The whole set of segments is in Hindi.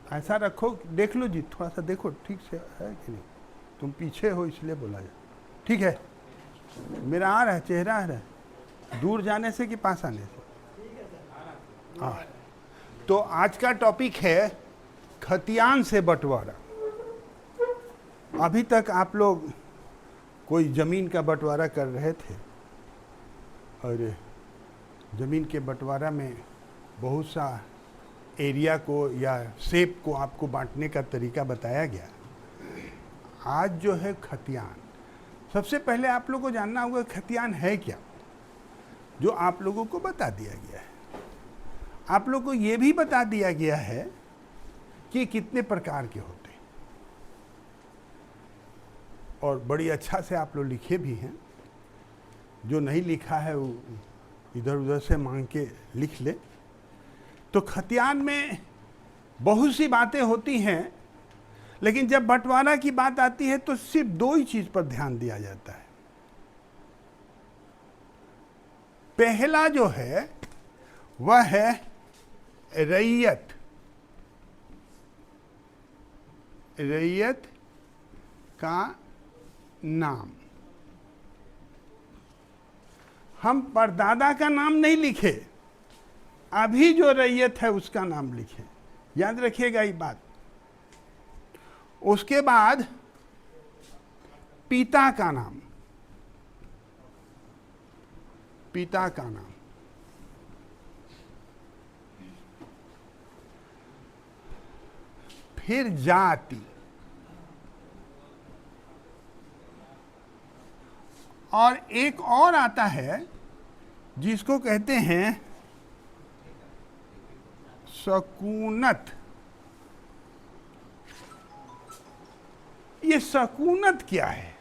ऐसा रखो, देख लो जी, थोड़ा सा देखो ठीक से है कि नहीं। तुम पीछे हो इसलिए बोला जाए, ठीक है। मेरा आ रहा है, चेहरा आ रहा है, दूर जाने से कि पास आने से? हाँ। तो आज का टॉपिक है खतियान से बंटवारा। अभी तक आप लोग कोई ज़मीन का बंटवारा कर रहे थे, और ज़मीन के बंटवारा में बहुत सा एरिया को या शेप को आपको बांटने का तरीका बताया गया। आज जो है खतियान, सबसे पहले आप लोगों को जानना होगा खतियान है क्या, जो आप लोगों को बता दिया गया है। आप लोगों को ये भी बता दिया गया है कि कितने प्रकार के होते हैं, और बड़ी अच्छा से आप लोग लिखे भी हैं। जो नहीं लिखा है वो इधर उधर से मांग के लिख ले। तो खतियान में बहुत सी बातें होती हैं, लेकिन जब बंटवारा की बात आती है तो सिर्फ दो ही चीज पर ध्यान दिया जाता है। पहला जो है वह है रैयत। रैयत का नाम। हम परदादा का नाम नहीं लिखे, अभी जो रैयत है उसका नाम लिखे, याद रखिएगा ये बात। उसके बाद पिता का नाम, पिता का नाम। फिर जाति, और एक और आता है जिसको कहते हैं सकूनत। ये सकूनत क्या है,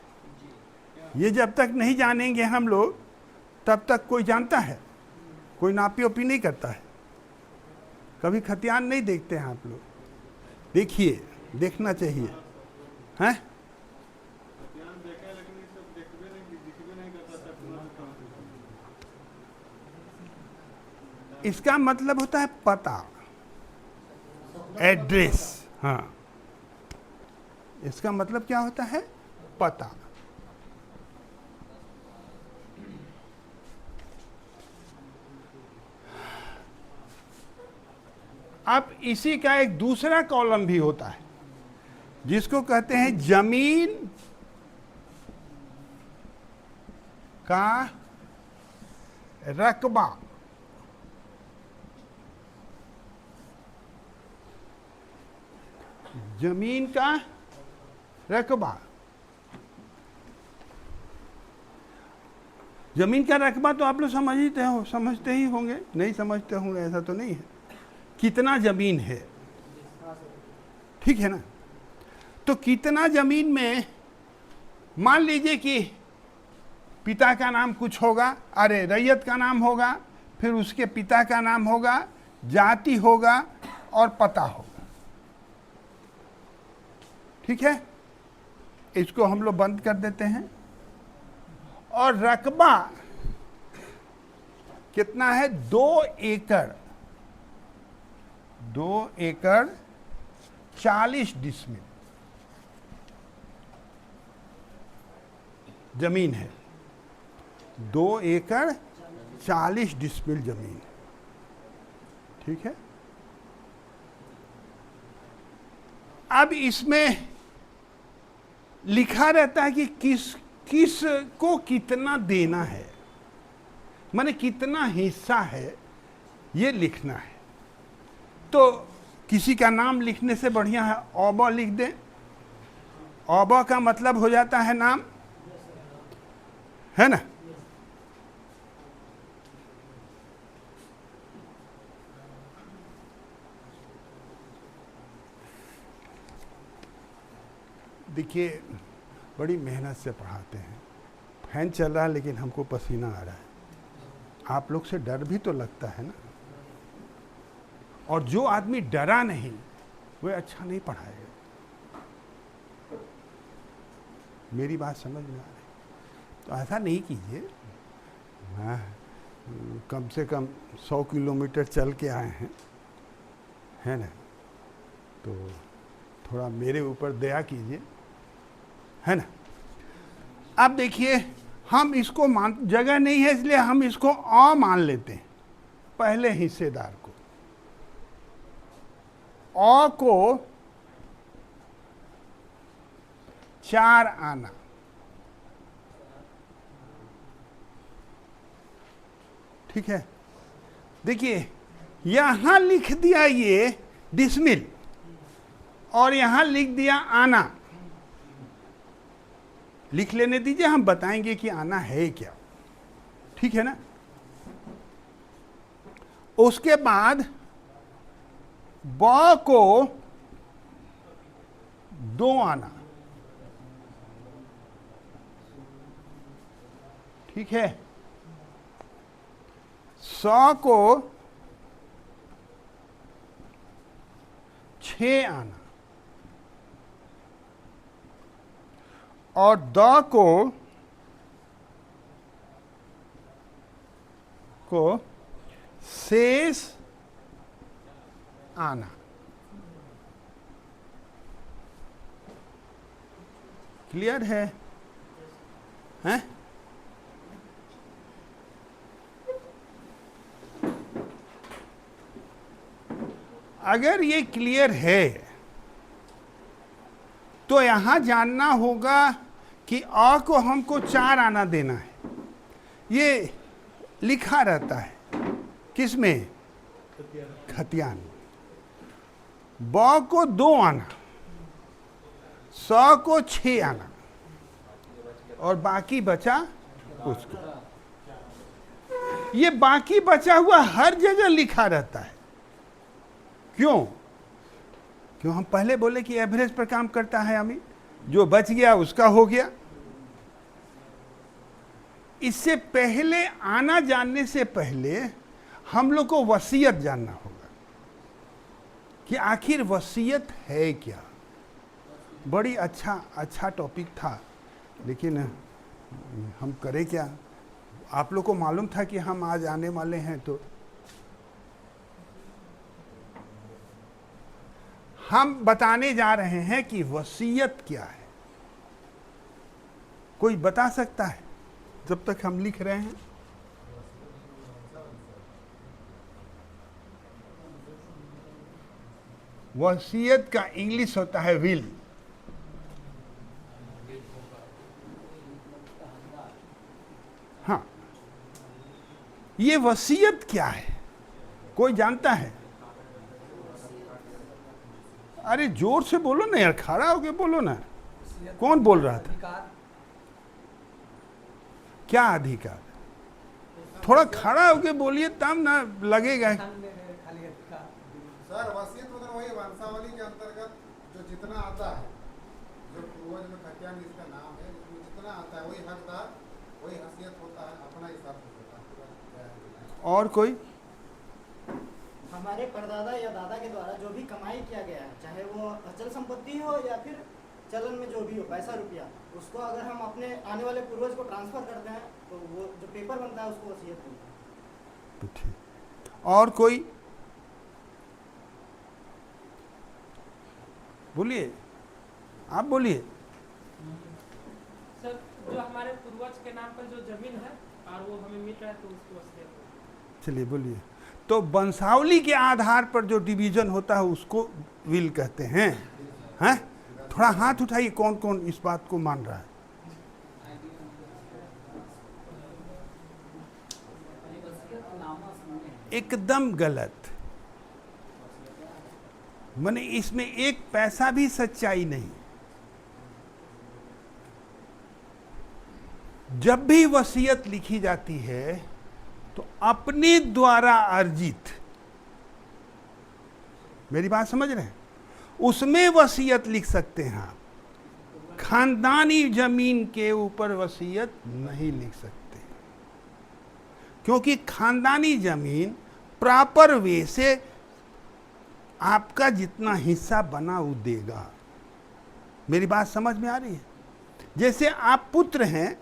ये जब तक नहीं जानेंगे हम लोग तब तक कोई जानता है? कोई नापी ओपी नहीं करता है। कभी खतियान नहीं देखते हैं आप लोग? देखिए, देखना चाहिए, हैं? इसका मतलब होता है पता, एड्रेस। हाँ, इसका मतलब क्या होता है? पता। अब इसी का एक दूसरा कॉलम भी होता है जिसको कहते हैं जमीन का रकबा। जमीन का रकबा। जमीन का रकबा तो आप लोग समझते ही होंगे, नहीं समझते होंगे ऐसा तो नहीं है। कितना जमीन है, ठीक है ना? तो कितना जमीन में, मान लीजिए कि पिता का नाम कुछ होगा, अरे रैयत का नाम होगा, फिर उसके पिता का नाम होगा, जाति होगा और पता होगा, ठीक है? इसको हम लोग बंद कर देते हैं। और रकबा कितना है? 2 एकड़। 2 एकड़ 40 डिसमिल जमीन है। 2 एकड़ 40 डिसमिल जमीन, ठीक है? अब इसमें लिखा रहता है कि किस को कितना देना है, माने कितना हिस्सा है, ये लिखना है। तो किसी का नाम लिखने से बढ़िया है औबा लिख दें। औबा का मतलब हो जाता है नाम, है ना? देखिए, बड़ी मेहनत से पढ़ाते हैं। फैन चल रहा है लेकिन हमको पसीना आ रहा है। आप लोग से डर भी तो लगता है ना। और जो आदमी डरा नहीं वह अच्छा नहीं पढ़ाएगा। मेरी बात समझ में आ रही? तो ऐसा नहीं कीजिए। कम से कम 100 किलोमीटर चल के आए हैं, है ना? तो थोड़ा मेरे ऊपर दया कीजिए, है ना। अब देखिए, हम इसको जगह नहीं है इसलिए हम इसको अ मान लेते हैं, पहले हिस्सेदार को। अ को 4 आना, ठीक है। देखिए यहां लिख दिया ये डिसमिल और यहां लिख दिया आना। लिख लेने दीजिए, हम बताएंगे कि आना है क्या, ठीक है ना। उसके बाद ब को 2 आना, ठीक है। स को 6 आना और द को शेष आना। क्लियर है? हैं? अगर ये क्लियर है तो यहां जानना होगा कि अ को हमको 4 आना देना है। ये लिखा रहता है किसमें? खतियान। ब को 2 आना, स को 6 आना और बाकी बचा उसको। ये बाकी बचा हुआ हर जगह लिखा रहता है। क्यों? क्यों? हम पहले बोले कि एवरेज पर काम करता है अमित, जो बच गया उसका हो गया। इससे पहले, आना जानने से पहले हम लोग को वसीयत जानना होगा कि आखिर वसीयत है क्या। बड़ी अच्छा टॉपिक था, लेकिन हम करें क्या। आप लोग को मालूम था कि हम आज आने वाले हैं, तो हम बताने जा रहे हैं कि वसीयत क्या है। कोई बता सकता है जब तक हम लिख रहे हैं? वसीयत का इंग्लिश होता है विल। हाँ, ये वसीयत क्या है? कोई जानता है? अरे जोर से बोलो ना यार, खड़ा होके बोलो ना। कौन बोल रहा था? क्या अधिकार? थोड़ा खड़ा होके बोलिए तब ना लगेगा। सर वसीयत मतलब वही वंशावली के अंतर्गत जो जितना आता है, जो पूर्वज में खतियान इसका नाम है, उसमें जितना आता है वही हकदार, वही हैसियत होता है, अपना हिसाब से होता है। और कोई? हमारे परदादा या दादा के द्वारा जो भी कमाई किया गया है, चाहे वो अचल संपत्ति हो या फिर चलन में जो भी हो, पैसा रुपया, उसको अगर हम अपने आने वाले पूर्वज को ट्रांसफर करते हैं तो वो जो पेपर बनता है उसको वसीयत बनता है। तो ठीक। और कोई बोलिए, आप बोलिए। सर, जो हमारे पूर्वज के नाम पर जो जमीन है और वो हमें मिल रहा है तो उसको वसीयत। चलिए बोलिए। तो वंशावली के आधार पर जो डिवीजन होता है उसको विल कहते हैं। हैं? थोड़ा हाथ उठाइए, कौन कौन इस बात को मान रहा है? एकदम गलत। माने इसमें एक पैसा भी सच्चाई नहीं। जब भी वसीयत लिखी जाती है तो अपने द्वारा अर्जित, मेरी बात समझ रहे हैं, उसमें वसीयत लिख सकते हैं आप। खानदानी जमीन के ऊपर वसीयत नहीं लिख सकते, क्योंकि खानदानी जमीन प्रॉपर वे से आपका जितना हिस्सा बना वो देगा। मेरी बात समझ में आ रही है? जैसे आप पुत्र हैं,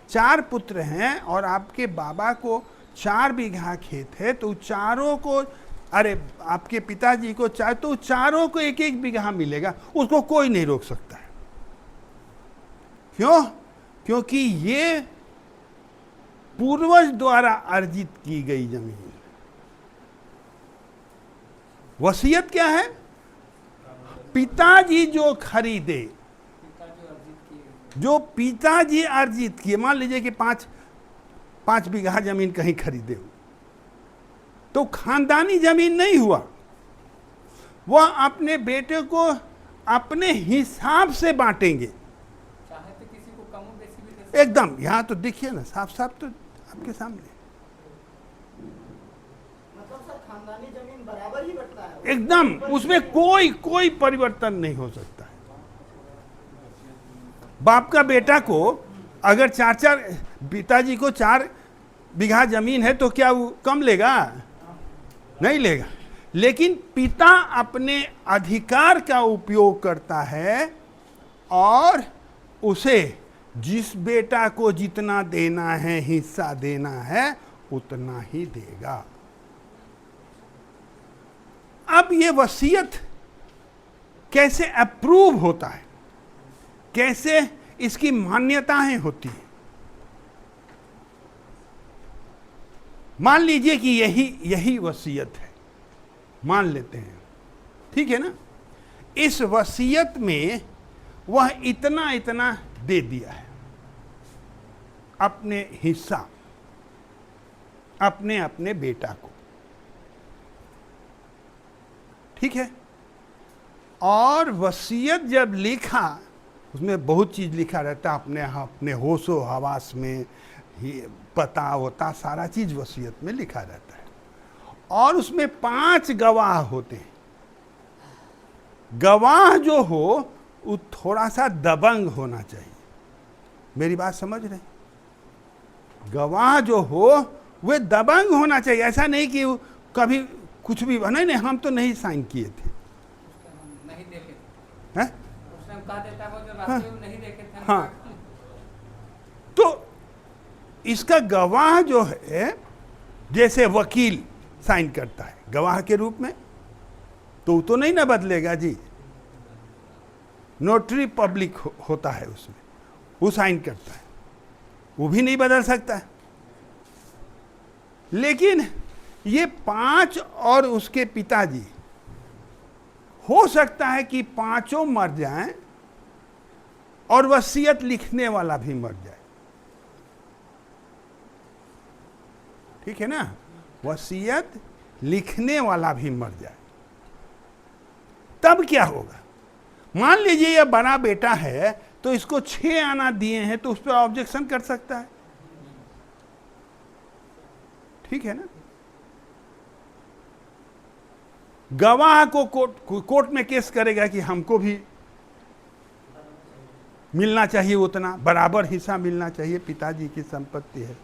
4 पुत्र हैं और आपके बाबा को 4 बीघा खेत है, तो चारों को अरे आपके पिताजी को चाहे तो चारों को एक एक बीघा मिलेगा, उसको कोई नहीं रोक सकता है। क्यों? क्योंकि ये पूर्वज द्वारा अर्जित की गई जमीन। वसीयत क्या है? पिताजी जो खरीदे, जो पिताजी अर्जित किए, मान लीजिए कि 5 बीघा जमीन कहीं खरीदे हो, तो खानदानी जमीन नहीं हुआ, वह अपने बेटे को अपने हिसाब से बांटेंगे। चाहे तो किसी को कम बेसी भी दे सकते एकदम, यहां तो देखिए ना, साफ साफ तो आपके सामने, मतलब सर खानदानी जमीन बराबर ही बंटता है, एकदम, उसमें कोई परिवर्तन नहीं हो सकता है। बाप का बेटा को अगर 4 पिताजी को 4 बीघा जमीन है तो क्या वो कम लेगा? नहीं लेगा। लेकिन पिता अपने अधिकार का उपयोग करता है और उसे जिस बेटा को जितना देना है, हिस्सा देना है, उतना ही देगा। अब ये वसीयत कैसे अप्रूव होता है, कैसे इसकी मान्यताएं होती हैं? मान लीजिए कि यही वसीयत है, मान लेते हैं, ठीक है ना। इस वसीयत में वह इतना इतना दे दिया है, अपने हिस्सा अपने अपने बेटा को, ठीक है। और वसीयत जब लिखा, उसमें बहुत चीज लिखा रहता है, अपने होशो हवास में ही पता होता, सारा चीज वसीयत में लिखा रहता है। और उसमें 5 गवाह होते हैं। गवाह जो हो वो थोड़ा सा दबंग होना चाहिए। मेरी बात समझ रहे? गवाह जो हो वह दबंग होना चाहिए। ऐसा नहीं कि वो कभी कुछ भी, नहीं हम तो नहीं साइन किए थे, नहीं देखे थे। हैं? उस टाइम कहा देता वो जो रास्ते में नहीं देखे थे। हाँ। तो इसका गवाह जो है, जैसे वकील साइन करता है गवाह के रूप में, तो वो तो नहीं ना बदलेगा जी। नोटरी पब्लिक होता है उसमें, वो साइन करता है, वो भी नहीं बदल सकता है। लेकिन ये 5 और उसके पिताजी, हो सकता है कि 5 मर जाएं और वसीयत लिखने वाला भी मर जाए, ठीक है ना। वसीयत लिखने वाला भी मर जाए, तब क्या होगा? मान लीजिए यह बड़ा बेटा है तो इसको 6 आना दिए हैं, तो उस पर ऑब्जेक्शन कर सकता है, ठीक है ना। गवाह को कोर्ट में केस करेगा कि हमको भी मिलना चाहिए, उतना बराबर हिस्सा मिलना चाहिए, पिताजी की संपत्ति है।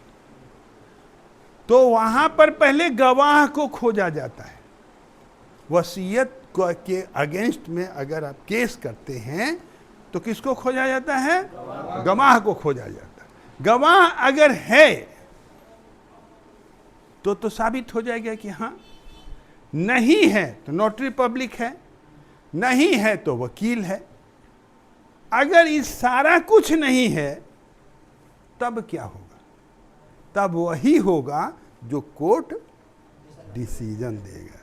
तो वहां पर पहले गवाह को खोजा जाता है। वसीयत के अगेंस्ट में अगर आप केस करते हैं तो किसको खोजा जाता है? गवाह को खोजा जाता है। गवाह अगर है तो साबित हो जाएगा कि हाँ, नहीं है तो नोटरी पब्लिक है, नहीं है तो वकील है। अगर इस सारा कुछ नहीं है तब क्या होगा? तब वही होगा जो कोर्ट डिसीजन देगा।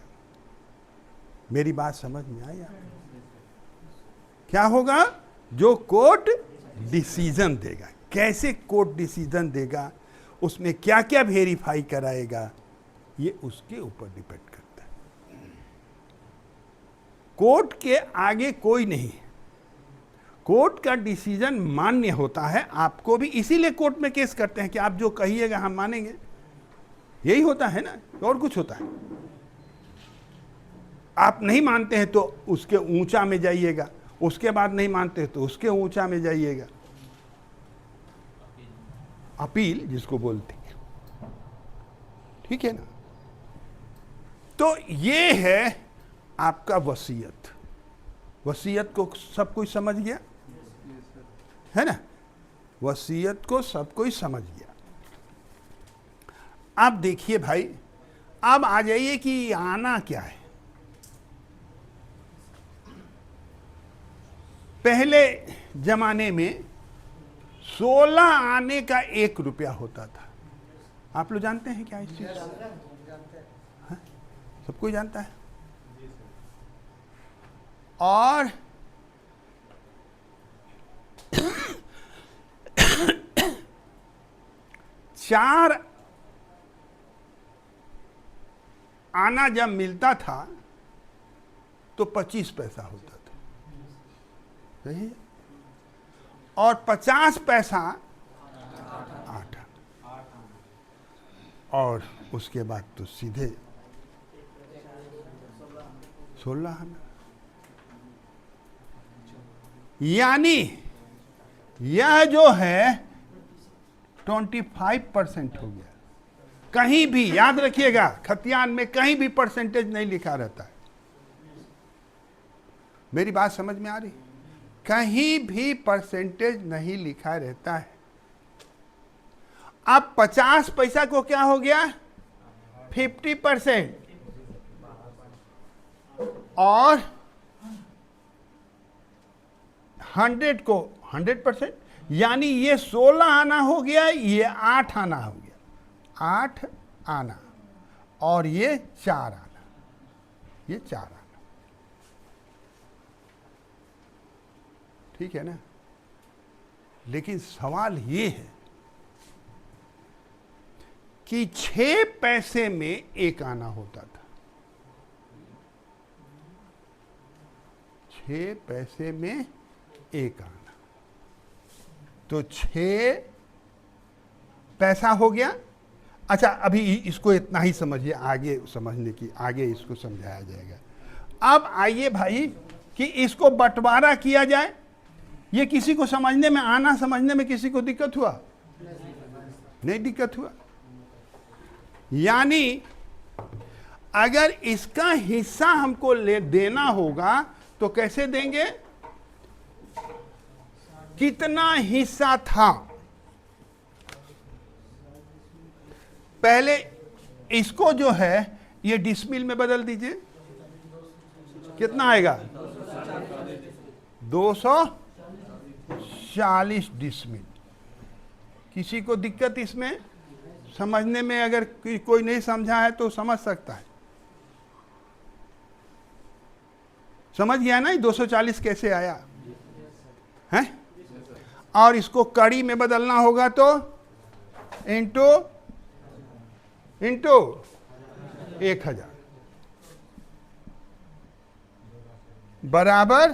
मेरी बात समझ में आई आपको? क्या होगा? जो कोर्ट डिसीजन देगा। कैसे कोर्ट डिसीजन देगा, उसमें क्या क्या वेरीफाई कराएगा, ये उसके ऊपर डिपेंड करता है। कोर्ट के आगे कोई नहीं है। कोर्ट का डिसीजन मान्य होता है आपको भी, इसीलिए कोर्ट में केस करते हैं कि आप जो कहिएगा हम मानेंगे। यही होता है ना, और कुछ होता है? आप नहीं मानते हैं तो उसके ऊंचा में जाइएगा, उसके बाद नहीं मानते हैं तो उसके ऊंचा में जाइएगा। अपील जिसको बोलते हैं, ठीक है ना। तो ये है आपका वसीयत। वसीयत को सब कोई समझ गया है ना? वसीयत को सब कोई समझ गया। आप देखिए भाई, अब आ जाइए कि आना क्या है। पहले जमाने में 16 आने का 1 रुपया होता था। आप लोग जानते हैं क्या इस चीज को? हाँ? सब कोई जानता है। और चार आना जब मिलता था तो 25 पैसा होता था, सही है? और 50 पैसा 8 आना, और उसके बाद तो सीधे 16 आना। यानी यह जो है 25% हो गया। कहीं भी याद रखिएगा, खतियान में कहीं भी परसेंटेज नहीं लिखा रहता है। मेरी बात समझ में आ रही? कहीं भी परसेंटेज नहीं लिखा रहता है। अब 50 पैसा को क्या हो गया? 50%। और 100 को 100%, यानी ये 16 आना हो गया, ये 8 आना हो गया। 8 आना और ये 4 आना, ये 4 आना। ठीक है ना? लेकिन सवाल ये है कि 6 पैसे में 1 आना होता था। 6 पैसे में 1 आना, तो 6 पैसा हो गया। अच्छा, अभी इसको इतना ही समझिए, आगे समझने की, आगे इसको समझाया जाएगा। अब आइए भाई कि इसको बंटवारा किया जाए। ये किसी को समझने में, आना समझने में किसी को दिक्कत हुआ? नहीं दिक्कत हुआ। यानी अगर इसका हिस्सा हमको ले देना होगा तो कैसे देंगे? कितना हिस्सा था? पहले इसको जो है ये डिसमिल में बदल दीजिए। कितना आएगा? 240 डिसमिल। किसी को दिक्कत इसमें समझने में? अगर कोई नहीं समझा है तो समझ सकता है। समझ गया ना 240 कैसे आया है? और इसको कड़ी में बदलना होगा तो इंटू 1000 बराबर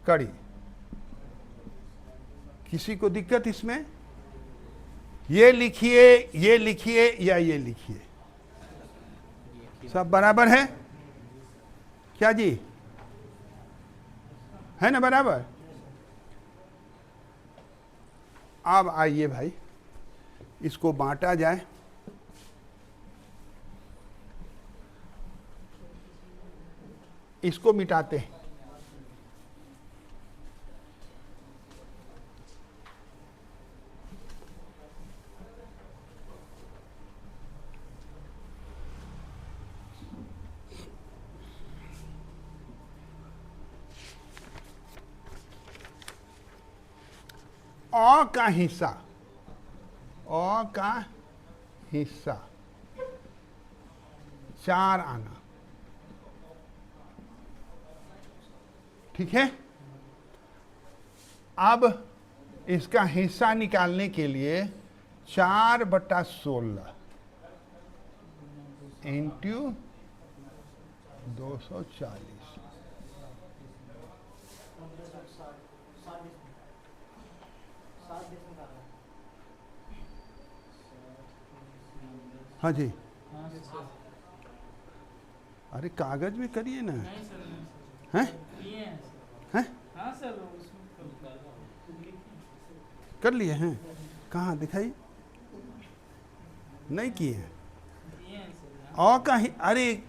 कड़ी। किसी को दिक्कत इसमें? ये लिखिए, ये लिखिए या ये लिखिए, सब बराबर है क्या जी? है ना बराबर? अब आइए भाई इसको बांटा जाए। इसको मिटाते हैं। अ का हिस्सा, अ का हिस्सा 4 आना, ठीक है? अब इसका हिस्सा निकालने के लिए 4/16 इंटू 240। हाँ जी, अरे कागज में करिए ना। हैं? हैं? कर लिए हैं? कहाँ दिखाई? नहीं किए हैं। और कहीं? अरे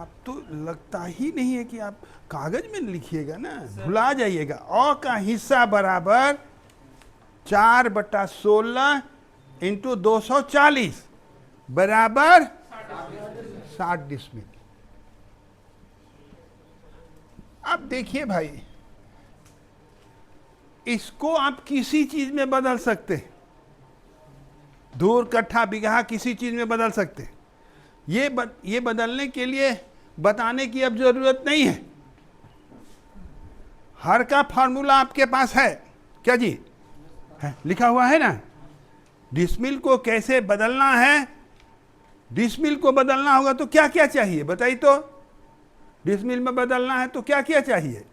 आप तो लगता ही नहीं है कि आप कागज में लिखिएगा ना, भुला जाइएगा। अ का हिस्सा बराबर 4/16 इंटू 240 बराबर 60 डिसमिल। अब देखिए भाई, इसको आप किसी चीज में बदल सकते हैं, धूर कट्ठा बिगहा किसी चीज में बदल सकते हैं। ये बदलने के लिए बताने की अब जरूरत नहीं है, हर का फॉर्मूला आपके पास है। क्या जी है, लिखा हुआ है ना। डिसमिल को कैसे बदलना है, डिसमिल को बदलना होगा तो क्या क्या चाहिए बताइए तो। डिसमिल में बदलना है तो क्या क्या चाहिए?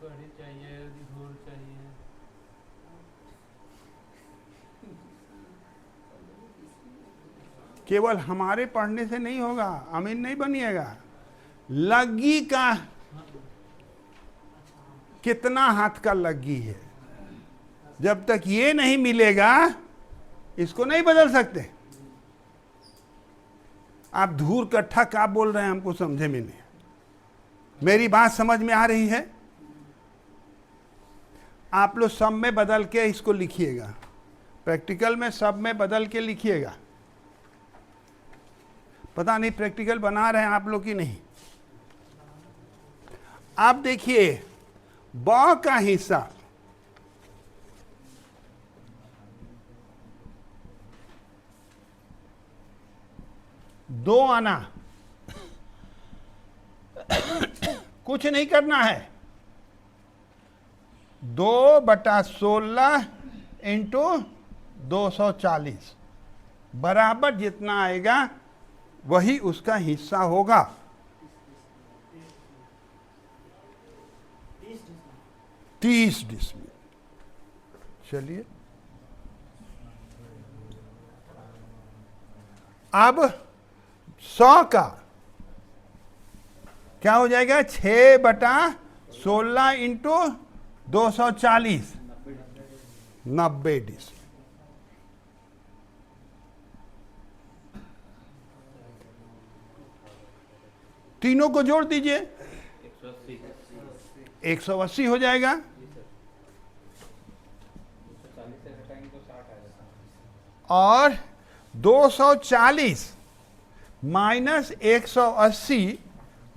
कड़ी चाहिए, धूल चाहिए। केवल हमारे पढ़ने से नहीं होगा, अमीन नहीं बनिएगा। लग्गी का कितना हाथ का लग्गी है, जब तक ये नहीं मिलेगा इसको नहीं बदल सकते। आप धूर कट्ठा क्या बोल रहे हैं हमको समझे में नहीं। मेरी बात समझ में आ रही है? आप लोग सब में बदल के इसको लिखिएगा, प्रैक्टिकल में सब में बदल के लिखिएगा। पता नहीं प्रैक्टिकल बना रहे हैं आप लोग की नहीं। आप देखिए ब का हिस्सा दो आना, कुछ नहीं करना है, 2/16 इंटू 240 बराबर जितना आएगा वही उसका हिस्सा होगा। 30 डिसमिल। चलिए अब 100 का क्या हो जाएगा? 6/16 इंटू 240 90 डिसमिल। तीनों को जोड़ दीजिए, 180 हो जाएगा। और 240 माइनस 180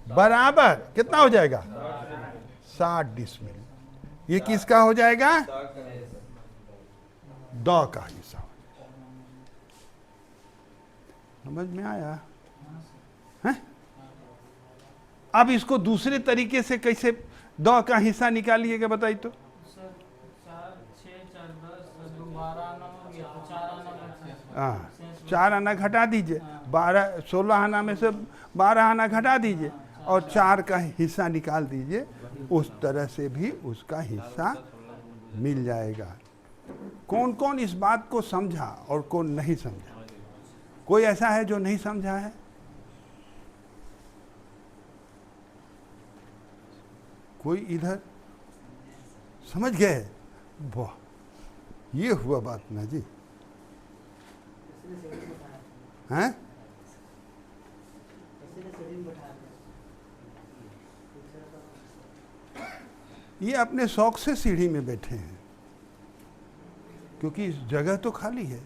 बराबर कितना हो जाएगा? 60 डिसमिल। ये किसका हो जाएगा? द का हिस्सा। समझ में आया है? अब इसको दूसरे तरीके से कैसे द का हिस्सा निकालिएगा बताइए तो। सर 4, 6, 4, 10, 12 आना हो गया तो 4 आना बचा। हाँ, 4 आना घटा दीजिए, 16 आना में से 12 आना घटा दीजिए और 4 का हिस्सा निकाल दीजिए। उस तरह से भी उसका हिस्सा मिल जाएगा। कौन कौन इस बात को समझा और कौन नहीं समझा? कोई ऐसा है जो नहीं समझा है? कोई इधर समझ गए? वाह, ये हुआ बात ना जी। हैं? ये अपने शौक से सीढ़ी में बैठे हैं क्योंकि इस जगह तो खाली है।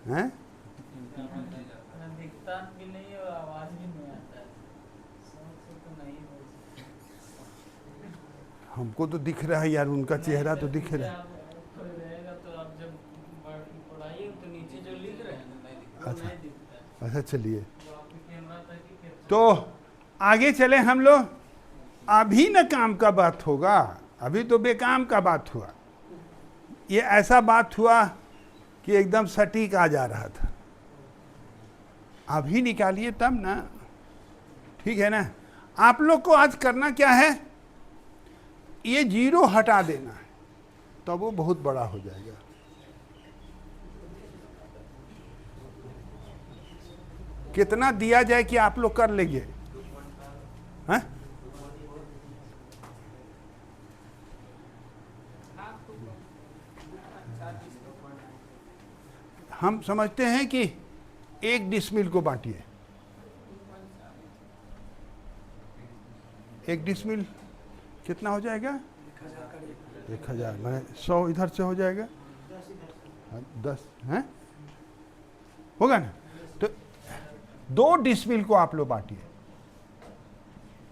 हैं? दिखता भी नहीं और आवाज भी नहीं आता है। तो नहीं हो। हमको तो दिख रहा है यार, उनका चेहरा तो दिख रहा है। रहेगा तो आप जब पढ़ाइए तो नीचे जो लिख रहे हैं वो नहीं दिखता है। अच्छा चलिए, वो आपके कैमरा तक ही कैप्चर। तो आगे चले हम लोग। अभी न काम का बात होगा, अभी तो बेकाम का बात हुआ। ये ऐसा बात हुआ कि एकदम सटीक आ जा रहा था। अभी निकालिए तब ना, ठीक है ना। आप लोग को आज करना क्या है, ये 0 हटा देना है, तब वो बहुत बड़ा हो जाएगा। कितना दिया जाए कि आप लोग कर लेंगे? हैं? हम समझते हैं कि 1 डिसमिल को बांटिए। 1 डिसमिल कितना हो जाएगा? 1000, मैंने 100 इधर से हो जाएगा, 10 हैं, होगा ना? तो 2 डिसमिल को आप लोग बांटिए,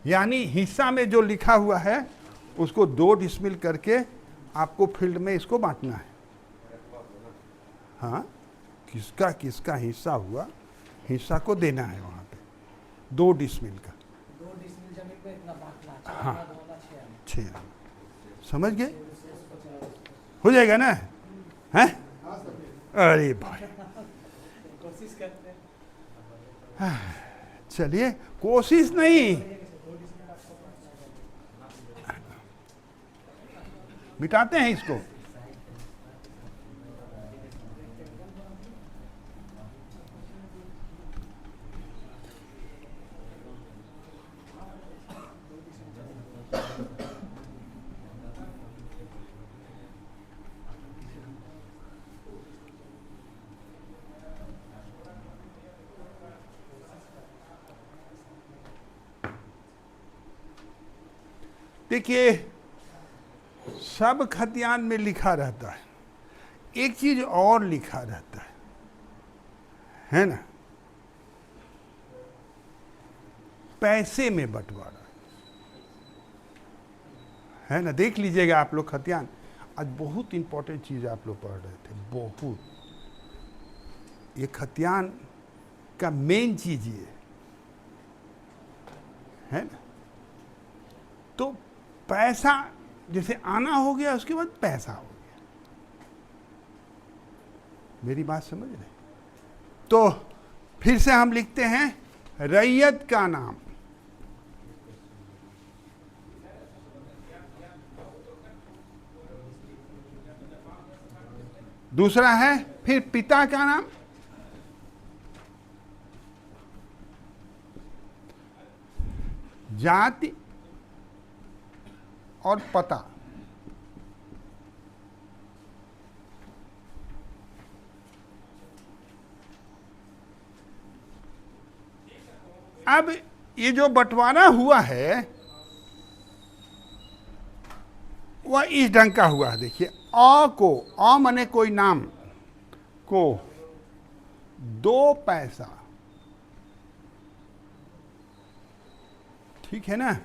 यानी हिस्सा में जो लिखा हुआ है उसको 2 डिसमिल करके आपको फील्ड में इसको बांटना है। हाँ, किसका किसका हिस्सा हुआ, हिस्सा को देना है वहाँ पे 2 डिसमिल का। 2 डिसमिल जमीन पे इतना बांटना है। हाँ। 6 6 समझ गए? हो जाएगा ना? हैं? अरे भाई, कोशिश करते हैं। चलिए, कोशिश नहीं, मिटाते हैं इसको। देखिए, सब खतियान में लिखा रहता है, एक चीज और लिखा रहता है ना? पैसे में बंटवारा है ना? देख लीजिएगा आप लोग खतियान, आज बहुत इंपॉर्टेंट चीज आप लोग पढ़ रहे थे, बहुत। ये खतियान का मेन चीज ये है ना? तो पैसा जैसे आना हो गया, उसके बाद पैसा हो गया। मेरी बात समझ रहे? तो फिर से हम लिखते हैं रैयत का नाम, दूसरा है फिर पिता का नाम, जाति और पता। अब ये जो बंटवारा हुआ है वह इस ढंग का हुआ है। देखिए, अ को, अ माने कोई नाम को 2 पैसा, ठीक है ना?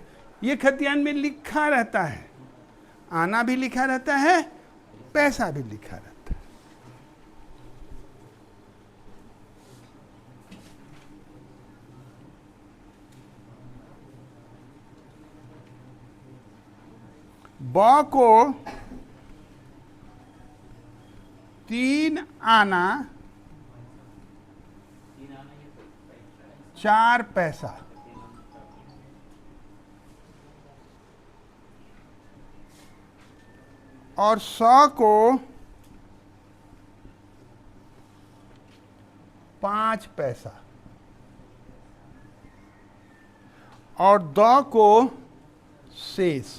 ये खतियान में लिखा रहता है, आना भी लिखा रहता है, पैसा भी लिखा रहता है। ब को 3 आना 4 पैसा, और 100 को 5 पैसा, और द को शेष।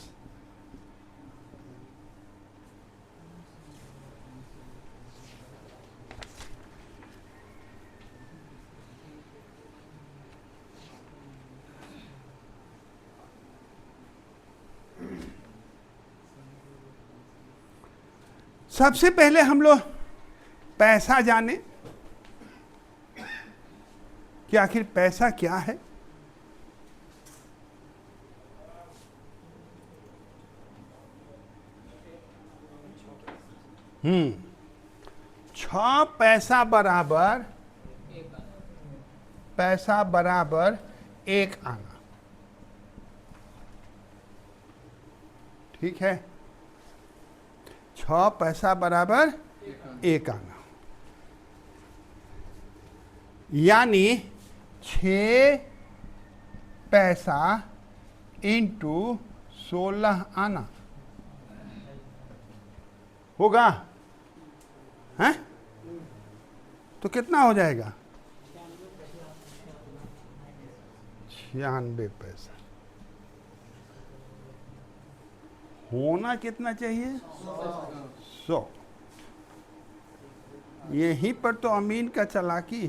सबसे पहले हम लोग पैसा जाने कि आखिर पैसा क्या है। हम्म, 6 पैसा बराबर, पैसा बराबर 1 आना, ठीक है? 6 पैसा बराबर 1 आना, यानी 6 पैसा इंटू 16 आना होगा, हैं? तो कितना हो जाएगा? 96 पैसा। होना कितना चाहिए? 100। यहीं पर तो अमीन का चालाकी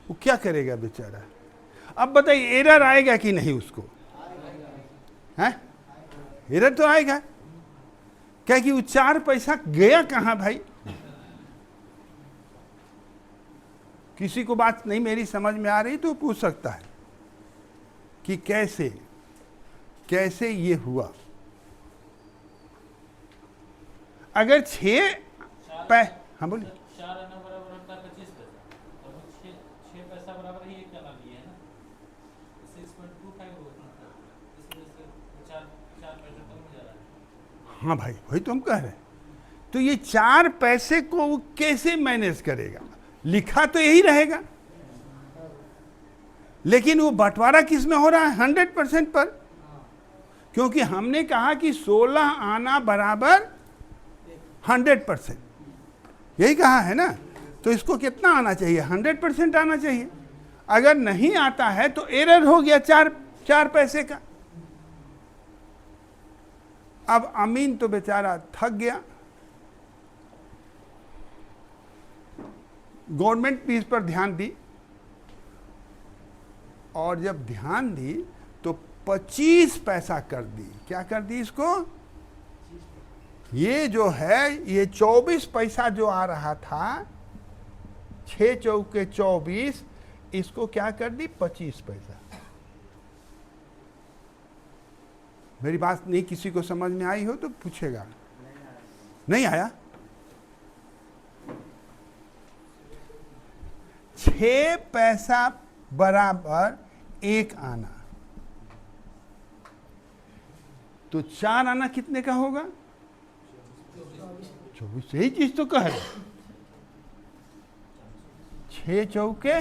वो क्या करेगा बेचारा? अब बताइए एरर आएगा कि नहीं उसको? है एरर तो आएगा, क्या कि वो 4 पैसा गया कहाँ भाई? किसी को बात नहीं मेरी समझ में आ रही तो पूछ सकता है कि कैसे कैसे ये हुआ। अगर 6 हाँ बोलिए। 4 आना बराबर होता है 25 पैसा, और वो 6 पैसा बराबर ही एक आना लिए है ना, 6.25 होता है, इस वजह से 4 पैसा कम हो जा रहा है। हाँ भाई वही तो हम कह रहे हैं। तो ये 4 पैसे को वो कैसे मैनेज करेगा? लिखा तो यही रहेगा, लेकिन वो बंटवारा किस में हो रहा है? 100% पर, क्योंकि हमने कहा कि 16 आना बराबर 100%, यही कहा है ना। तो इसको कितना आना चाहिए? 100% आना चाहिए। अगर नहीं आता है तो एरर हो गया 4 पैसे का। अब अमीन तो बेचारा थक गया, गवर्नमेंट भी इस पर ध्यान दी, और जब ध्यान दी तो 25 पैसा कर दी। क्या कर दी इसको? ये जो है ये 24 पैसा जो आ रहा था, 6 चौके 24, इसको क्या कर दी? 25 पैसा। मेरी बात नहीं किसी को समझ में आई हो तो पूछेगा। नहीं आया? 6 पैसा बराबर 1 आना, तो 4 आना कितने का होगा? 24। यही चीज तो कह रहे, 6 चौके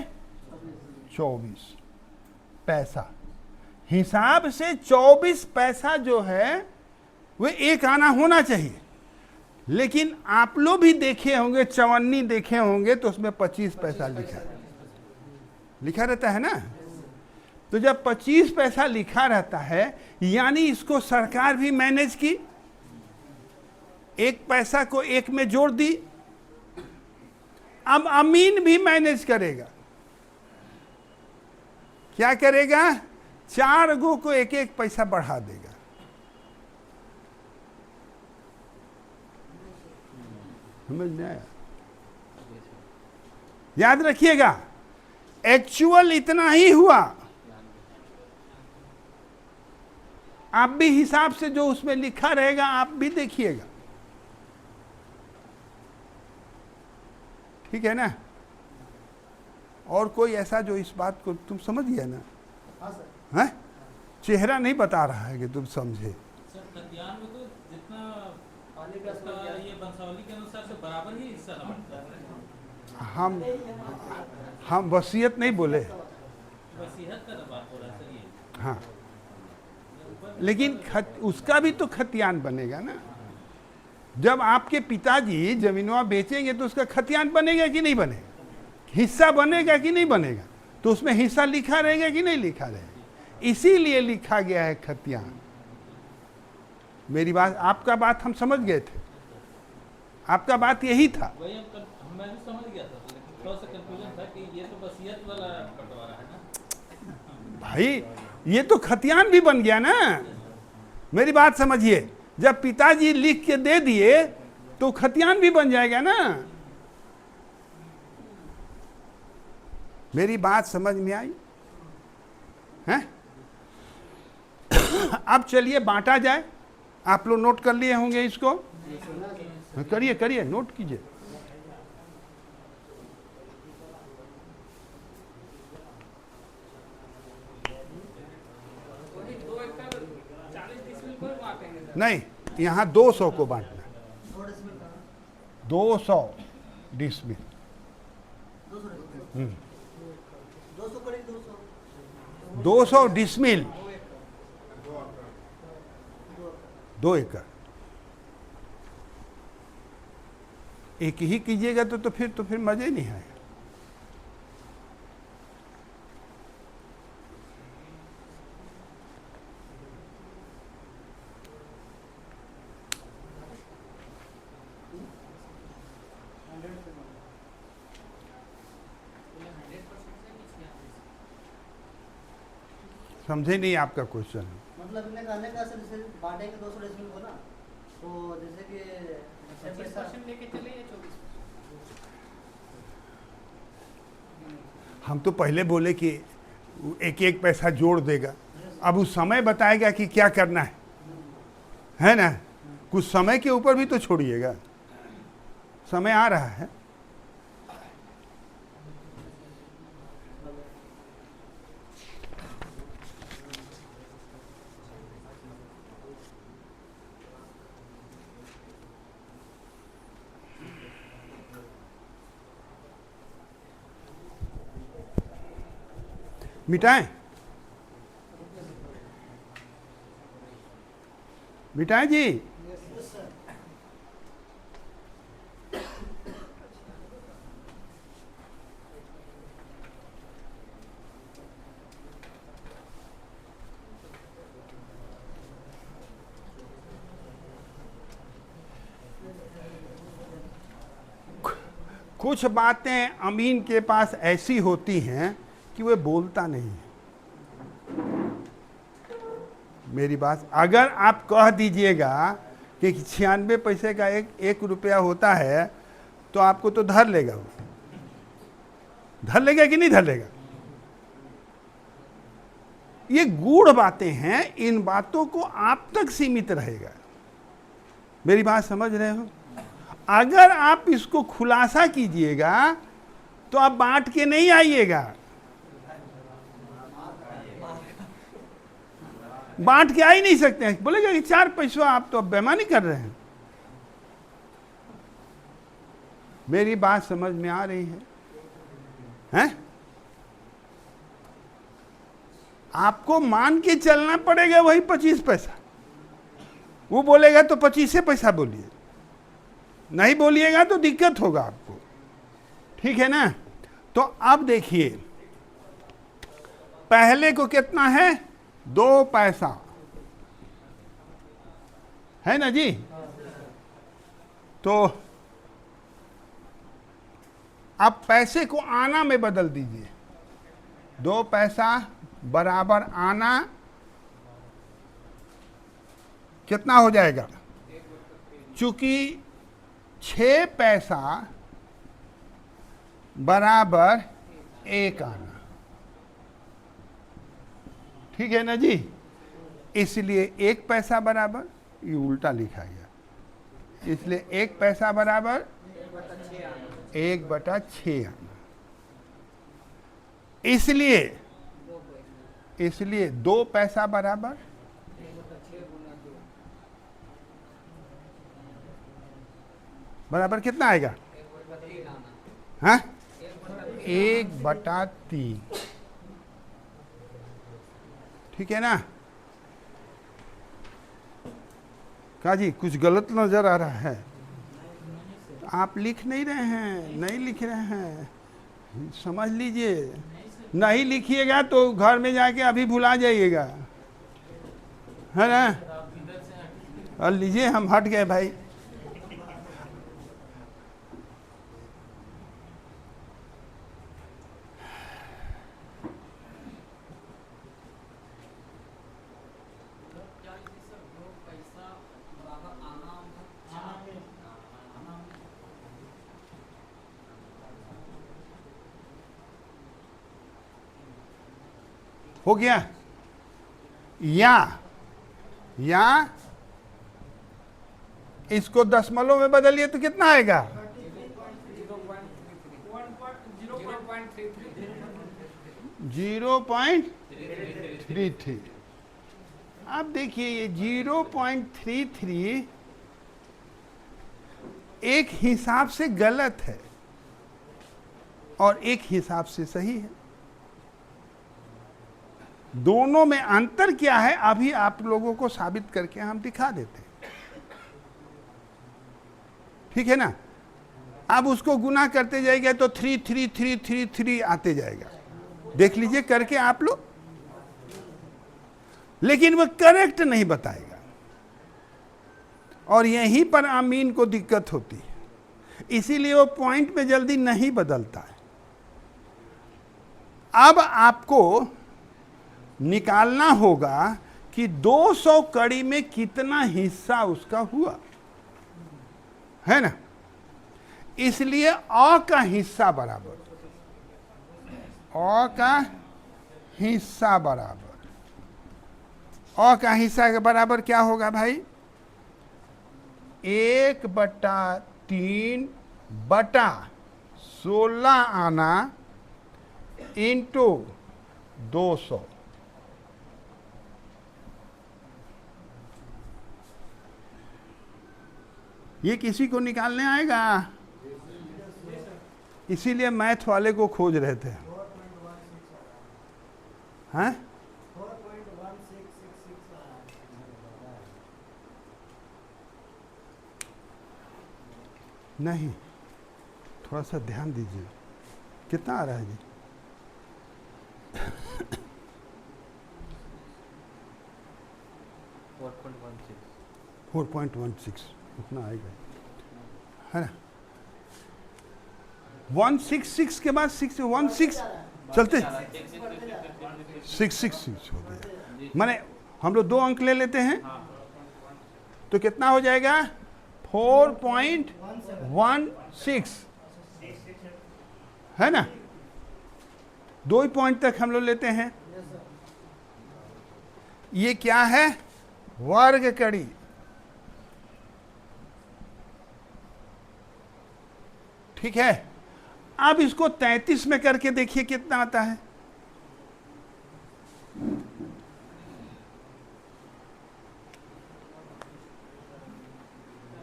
24 पैसा, हिसाब से 24 पैसा जो है वो 1 आना होना चाहिए। लेकिन आप लोग भी देखे होंगे, चवन्नी देखे होंगे, तो उसमें 25 पैसा लिखा रहता है ना। तो जब 25 पैसा लिखा रहता है, यानी इसको सरकार भी मैनेज की, 1 पैसा को 1 में जोड़ दी। अब अमीन भी मैनेज करेगा। क्या करेगा? 4 गो को 1-1 पैसा बढ़ा देगा। समझ में आया? याद रखिएगा, एक्चुअल इतना ही हुआ। आप भी हिसाब से जो उसमें लिखा रहेगा आप भी देखिएगा, ठीक है ना? और कोई ऐसा जो इस बात को तुम समझ गया ना? हाँ सर। हैं? चेहरा नहीं बता रहा है कि तुम समझे। सर खतियान में तो जितना पानी का उसका ये वंशावली के अनुसार से बराबर ही हिस्सा ना बनता है। हम वसीयत नहीं बोले। वसीयत का तो बात हो रहा है सर ये। हाँ, लेकिन उसका भी तो खतियान बनेगा ना। जब आपके पिताजी जमीनवा बेचेंगे तो उसका खतियान बनेगा कि नहीं बनेगा? हिस्सा बनेगा कि नहीं बनेगा? तो उसमें हिस्सा लिखा रहेगा कि नहीं लिखा रहेगा? इसीलिए लिखा गया है खतियान। मेरी बात, आपका बात हम समझ गए थे, आपका बात यही था। वही मैं भी समझ गया था, लेकिन थोड़ा सा कंफ्यूजन था कि ये तो वसीयत वाला बंटवारा है ना भाई, ये तो खतियान भी बन गया ना। मेरी बात समझिए, जब पिताजी लिख के दे दिए तो खतियान भी बन जाएगा ना। मेरी बात समझ में आई है? अब चलिए बांटा जाए। आप लोग नोट कर लिए होंगे इसको, करिए करिए, नोट कीजिए। नहीं, यहाँ 200 को बांटना, 200 डिसमिल। 200 डिसमिल, 2 एकड़। एक ही कीजिएगा तो फिर मजे नहीं आएगा। समझे नहीं आपका क्वेश्चन। मतलब इन्हें कहने का सर, जैसे बाटे के 200 डेसिमल बोला, तो जैसे कि 25% लेके चले या 24%? हम तो पहले बोले कि एक एक पैसा जोड़ देगा, अब उस समय बताएगा कि क्या करना है ना। कुछ समय के ऊपर भी तो छोड़िएगा, समय आ रहा है। मिटाएं मिटाएं जी। कुछ बातें अमीन के पास ऐसी होती हैं कि वह बोलता नहीं है। मेरी बात, अगर आप कह दीजिएगा कि 96 पैसे का एक रुपया होता है, तो आपको तो धर लेगा, वो धर लेगा कि नहीं धर लेगा। ये गूढ़ बातें हैं, इन बातों को आप तक सीमित रहेगा। मेरी बात समझ रहे हो? अगर आप इसको खुलासा कीजिएगा तो आप बांट के नहीं आइएगा, बांट के आ ही नहीं सकते हैं। बोलेगा कि 4 पैसा, आप तो अब बेईमानी कर रहे हैं। मेरी बात समझ में आ रही है? हैं? आपको मान के चलना पड़ेगा वही 25 पैसा। वो बोलेगा तो 25 पैसा बोलिए, नहीं बोलिएगा तो दिक्कत होगा आपको। ठीक है ना? तो अब देखिए, पहले को कितना है? 2 पैसा है ना जी। तो अब पैसे को आना में बदल दीजिए। 2 पैसा बराबर आना कितना हो जाएगा? चूंकि 6 पैसा बराबर 1 आना, ठीक है ना जी। इसलिए 1 पैसा बराबर, ये उल्टा लिखा गया, इसलिए 1 पैसा बराबर 1/6 आना। इसलिए 2 पैसा बराबर कितना आएगा? हाँ, 1/3। ठीक है ना? का जी कुछ गलत नजर आ रहा है? आप लिख नहीं रहे हैं, नहीं लिख रहे हैं, समझ लीजिए। नहीं लिखिएगा तो घर में जाके अभी भुला जाइएगा, है ना? और लीजिए, हम हट गए भाई। हो गया? या इसको दशमलव में बदलिए तो कितना आएगा? 0.33। अब देखिए, ये 0.33 एक हिसाब से गलत है और एक हिसाब से सही है। दोनों में अंतर क्या है अभी आप लोगों को साबित करके हम दिखा देते हैं। ठीक है ना? अब उसको गुना करते जाएगा तो 33333 आते जाएगा। देख लीजिए करके आप लोग, लेकिन वह करेक्ट नहीं बताएगा और यहीं पर अमीन को दिक्कत होती है, इसीलिए वो पॉइंट में जल्दी नहीं बदलता है। अब आपको निकालना होगा कि 200 कड़ी में कितना हिस्सा उसका हुआ, है ना। इसलिए अ का हिस्सा बराबर, अ का हिस्सा बराबर, अ का हिस्सा के बराबर क्या होगा भाई? 1/3/16 आना इंटू 200। ये किसी को निकालने आएगा? इसीलिए मैथ वाले को खोज रहे थे, हैं? 4.1666 नहीं, थोड़ा सा ध्यान दीजिए। कितना आ रहा है जी? 4.16 उतना आएगा, है ना। 166 के बाद 616 चलते 666 हो गया। माने हम लोग 2 अंक ले लेते हैं तो कितना हो जाएगा? 4.16, है ना। 2 ही पॉइंट तक हम लोग लेते हैं। ये क्या है? वर्ग कड़ी। ठीक है, अब इसको 33 में करके देखिए कितना आता है।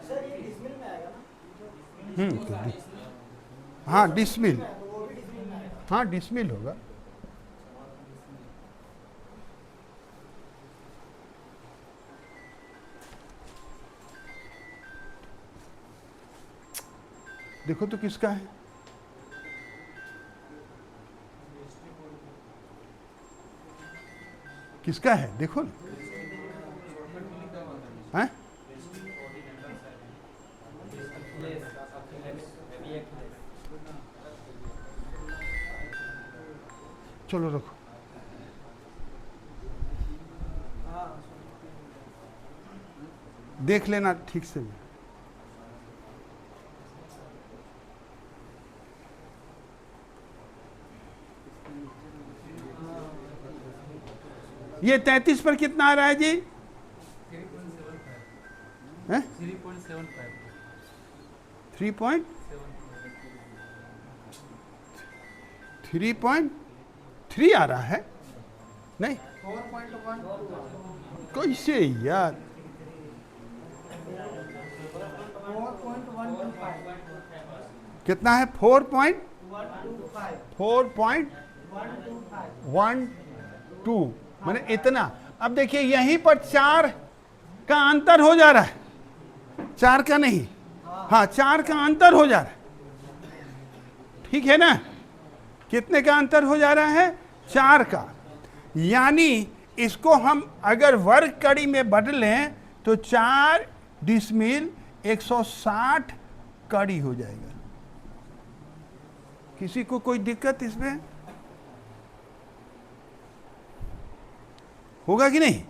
सर ये डिसमिल में आएगा ना? हाँ डिसमिल, तो वो भी डिसमिल में आएगा। हाँ डिसमिल होगा। देखो तो किसका है? किसका है देखो ना, हैं? चलो रखो। देख लेना ठीक से। ये 33 पर कितना आ रहा है जी? 3.3 आ रहा है? नहीं 4.1 कैसे यार? 4.125 कितना है? 4.125 मैंने इतना। अब देखिए यहीं पर 4 का अंतर हो जा रहा है, 4 का नहीं, हाँ 4 का अंतर हो जा रहा है। ठीक है ना। कितने का अंतर हो जा रहा है? 4 का। यानी इसको हम अगर वर्ग कड़ी में बदलें तो 4 डिसमिल 160 कड़ी हो जाएगा। किसी को कोई दिक्कत इसमें होगा कि नहीं?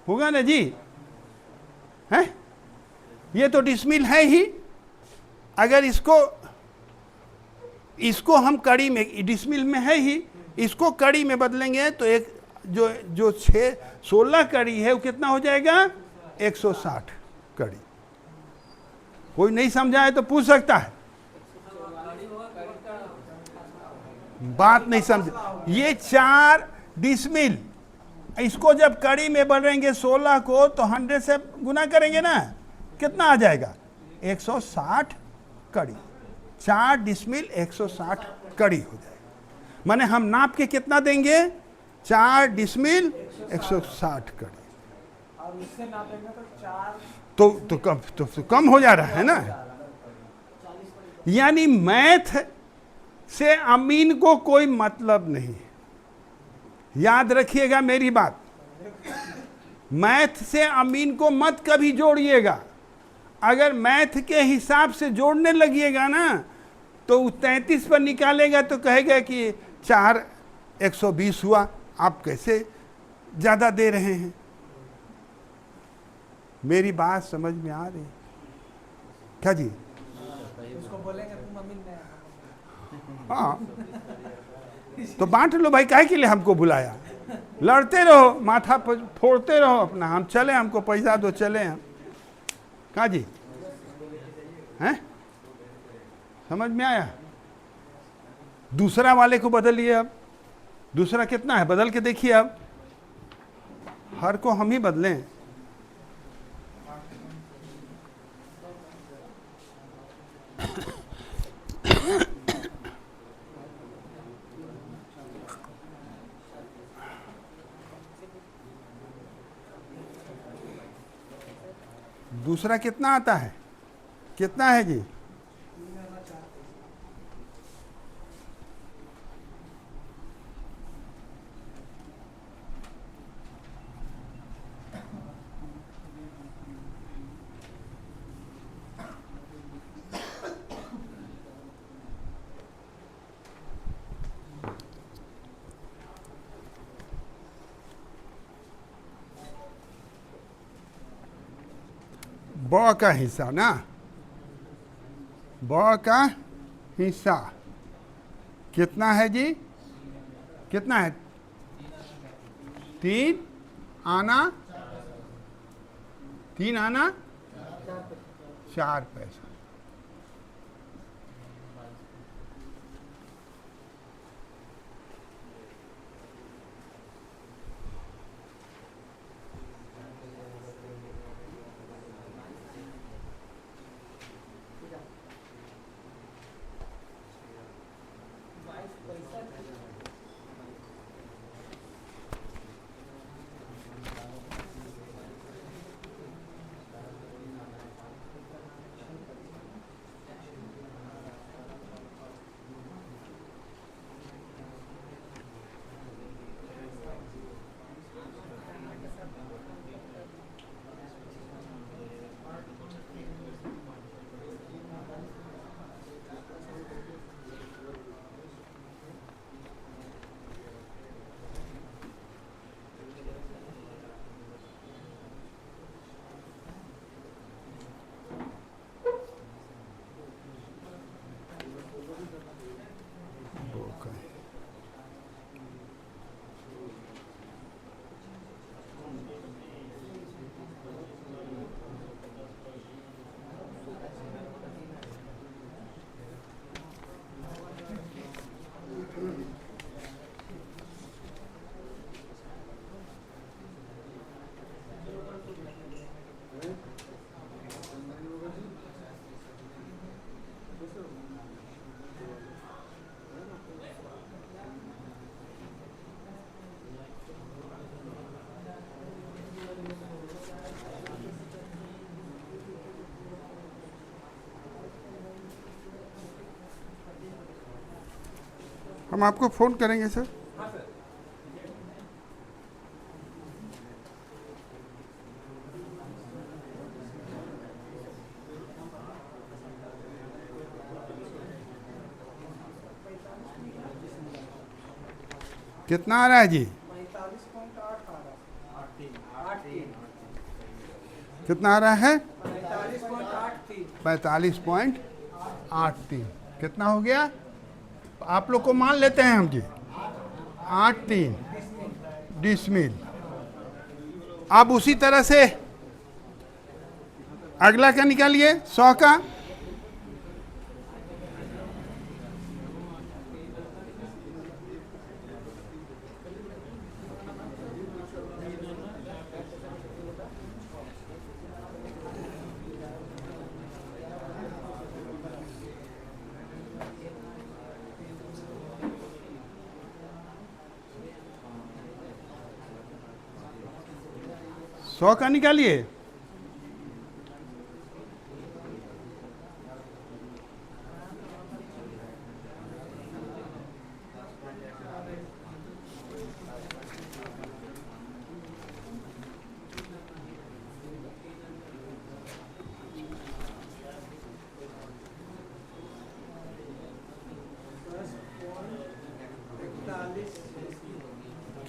होगा ना जी, है? ये तो डिसमिल है ही। अगर इसको हम कड़ी में, डिसमिल में है ही, इसको कड़ी में बदलेंगे तो एक जो 16 कड़ी है वो कितना हो जाएगा? 160 कड़ी। कोई नहीं समझा है तो पूछ सकता है। बात नहीं समझ। ये 4 डिसमिल, इसको जब कड़ी में बढ़ेंगे 16 को तो 100 से गुना करेंगे ना, कितना आ जाएगा? 160 कड़ी। 4 डिसमिल 160 कड़ी हो जाएगा। माने हम नाप के कितना देंगे? 4 डिसमिल 160 कड़ी। और उससे नापेंगे तो 4 तो कम हो जा रहा है ना। यानी मैथ से अमीन को कोई मतलब नहीं। याद रखिएगा मेरी बात, मैथ से अमीन को मत कभी जोड़िएगा। अगर मैथ के हिसाब से जोड़ने लगिएगा ना तो 33 पर निकालेगा तो कहेगा कि 4,120 हुआ, आप कैसे ज़्यादा दे रहे हैं? मेरी बात समझ में आ रही क्या जी? उसको बोलेंगे तुम अमीन नहीं। हाँ, तो बांट लो भाई, काहे के लिए हमको बुलाया? लड़ते रहो, माथा फोड़ते रहो अपना, हम चले, हमको पैसा दो, चले हम। कहाँ जी? हैं? समझ में आया? दूसरा वाले को बदलिए अब। दूसरा कितना है, बदल के देखिए अब। हर को हम ही बदलें। दूसरा कितना आता है? कितना है जी? ब का हिस्सा ना, ब का हिस्सा कितना है जी? कितना है? 3 आना, 3 आना 4 पैसा। हम आपको फ़ोन करेंगे सर। कितना आ रहा है जी? 45.8 आ रहा है। कितना आ रहा है? 45.83। 45.83। कितना हो गया? आप लोग को मान लेते हैं हम जी 83 डिसमिल। अब उसी तरह से अगला का निकालिए, 100 का। सौ का निकालिए।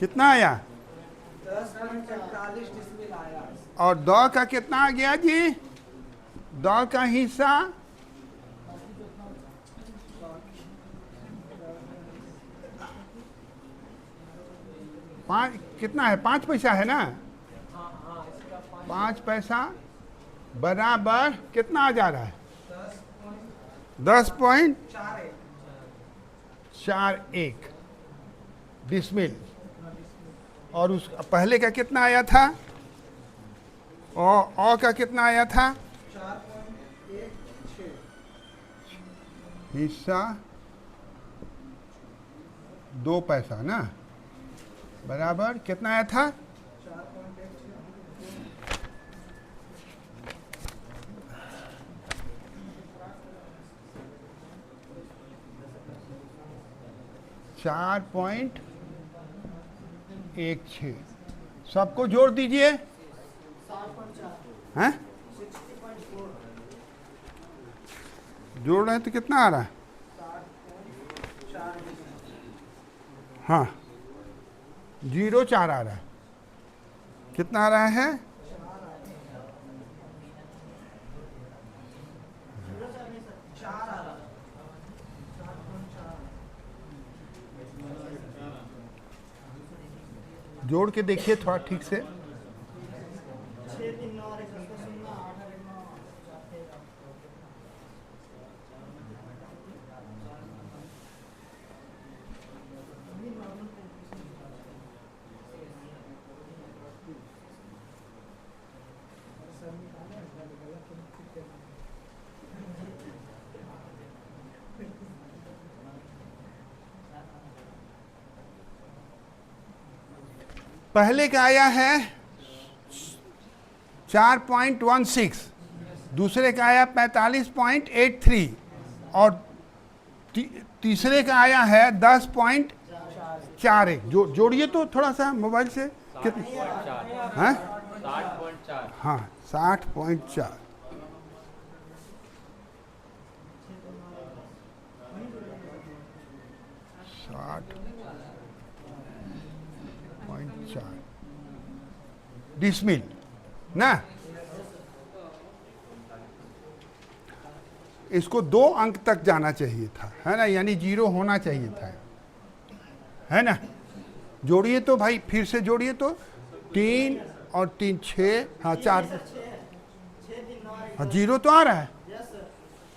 कितना आया? 10.45 डिसमिल आया। और दौ का कितना आ गया जी? दौ का हिस्सा पाँच, कितना है? 5 पैसा है ना? 5 पैसा बराबर कितना आ जा रहा है? 10.41 डिसमिल। और उस पहले का कितना आया था? औ का कितना आया था? 4.16 हिस्सा 2 पैसा ना, बराबर कितना आया था? 4.16। सबको जोड़ दीजिए। 60.4 हैं? 60.4 जोड़ रहे हैं तो कितना आ रहा है? 4 हाँ, 0.4 आ रहा है। कितना आ रहा है? 4 आ रहा है। जोड़ के देखिए थोड़ा ठीक से। 6 3 9 और 1 10 0 8 8 9 पहले का आया है 4.16, दूसरे का आया 45.83 और तीसरे का आया है 10.41। जोड़िए तो थोड़ा सा मोबाइल से। कितना? हैं? 60.4। हाँ, 60.4। डिसमिल ना। इसको 2 अंक तक जाना चाहिए था, है ना, यानी 0 होना चाहिए था, है ना। जोड़िए तो भाई, फिर से जोड़िए तो। 3 और 3 6, हाँ 4, 6 3 9 हाँ 0 तो आ रहा है। Yes sir.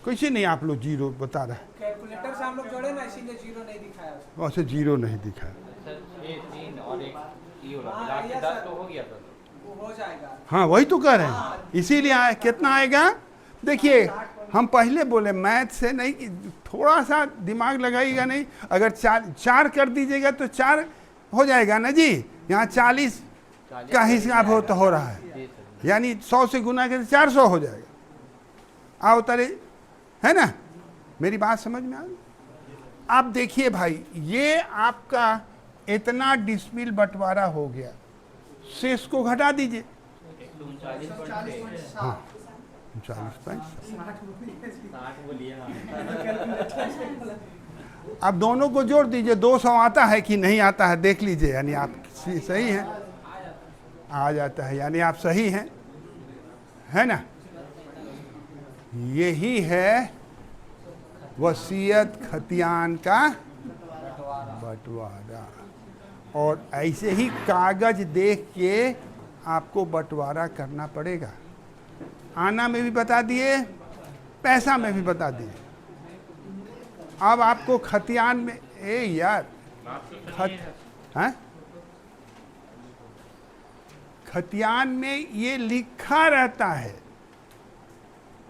कैसे नहीं आप लोग 0 बता रहा है? कैलकुलेटर से हम लोग जोड़े ना, इसीलिए 0 नहीं दिखाया। वैसे 0 नहीं दिखा। सर 6 3 और 1 ये होगा, हाँ, मिला के yes, 10 sir। तो हो गया सर। वो हो जाएगा। हाँ वही तो कह रहे हैं, इसीलिए आया। कितना आएगा? देखिए, हम पहले बोले मैथ से नहीं, थोड़ा सा दिमाग लगाइएगा नहीं। अगर 4 कर दीजिएगा तो 4 हो जाएगा ना जी। यहाँ 40 का हिसाब हो रहा है, जी सर। यानी 100 से गुना करके 400 हो जाएगा। आओ तारे, है ना, मेरी बात समझ में आ गई? आप देखिए भाई, ये आपका इतना डिसमिल बंटवारा हो गया, शेष को घटा दीजिए। 139.6। हाँ 40 60 बोलिए। हाँ अब दोनों को जोड़ दीजिए। 200 आता है कि नहीं आता है देख लीजिए, यानी आप सही हैं। आ जाता है, यानी आप सही हैं, है ना। यही है वसीयत खतियान का बंटवारा। और ऐसे ही कागज देख के आपको बंटवारा करना पड़ेगा। आना में भी बता दिए, पैसा में भी बता दिए। अब आपको खतियान में, ए यार, हैं? खतियान में ये लिखा रहता है,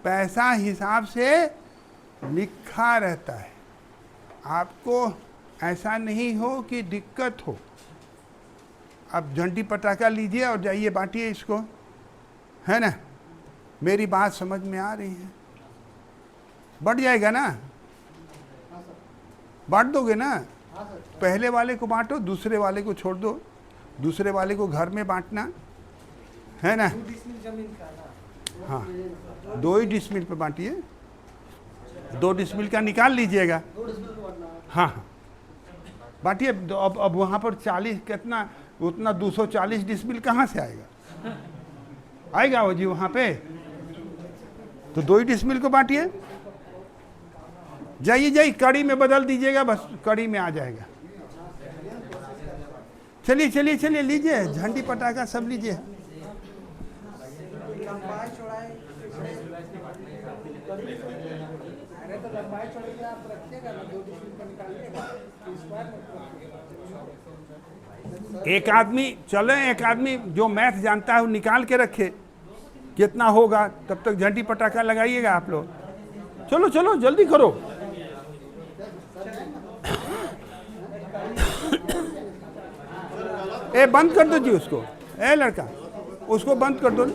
पैसा हिसाब से लिखा रहता है। आपको ऐसा नहीं हो कि दिक्कत हो। अब झंडी पटाखा लीजिए और जाइए बांटिए इसको, है ना। मेरी बात समझ में आ रही है? बढ़ जाएगा ना? बांट दोगे ना? पहले वाले को बांटो, दूसरे वाले को छोड़ दो, दूसरे वाले को घर में बांटना, है ना। 2 डिसमिल जमीन का ना। हाँ 2 ही डिसमिल पे बांटिए। 2 डिसमिल का निकाल लीजिएगा। हाँ हाँ बांटिए। अब वहाँ पर 40 कितना उतना 240 डिसमिल कहाँ से आएगा? आएगा वो जी वहाँ पे? तो 2 ही डिसमिल को बांटिए। जाइए कड़ी में बदल दीजिएगा, बस कड़ी में आ जाएगा। चलिए लीजिए, झंडी पटाखा सब लीजिए। लंबाई चौड़ाई अरे तो लंबाई चौड़ाई आप रखिएगा ना, 2 डिस्मिल पर निकालिएगा, स्क्वायर में। एक आदमी जो मैथ जानता है वो निकाल के रखे कितना होगा, तब तक झंडी पटाखा लगाइएगा आप लोग। चलो जल्दी करो। ए बंद कर दो जी उसको, ए लड़का उसको बंद कर दो।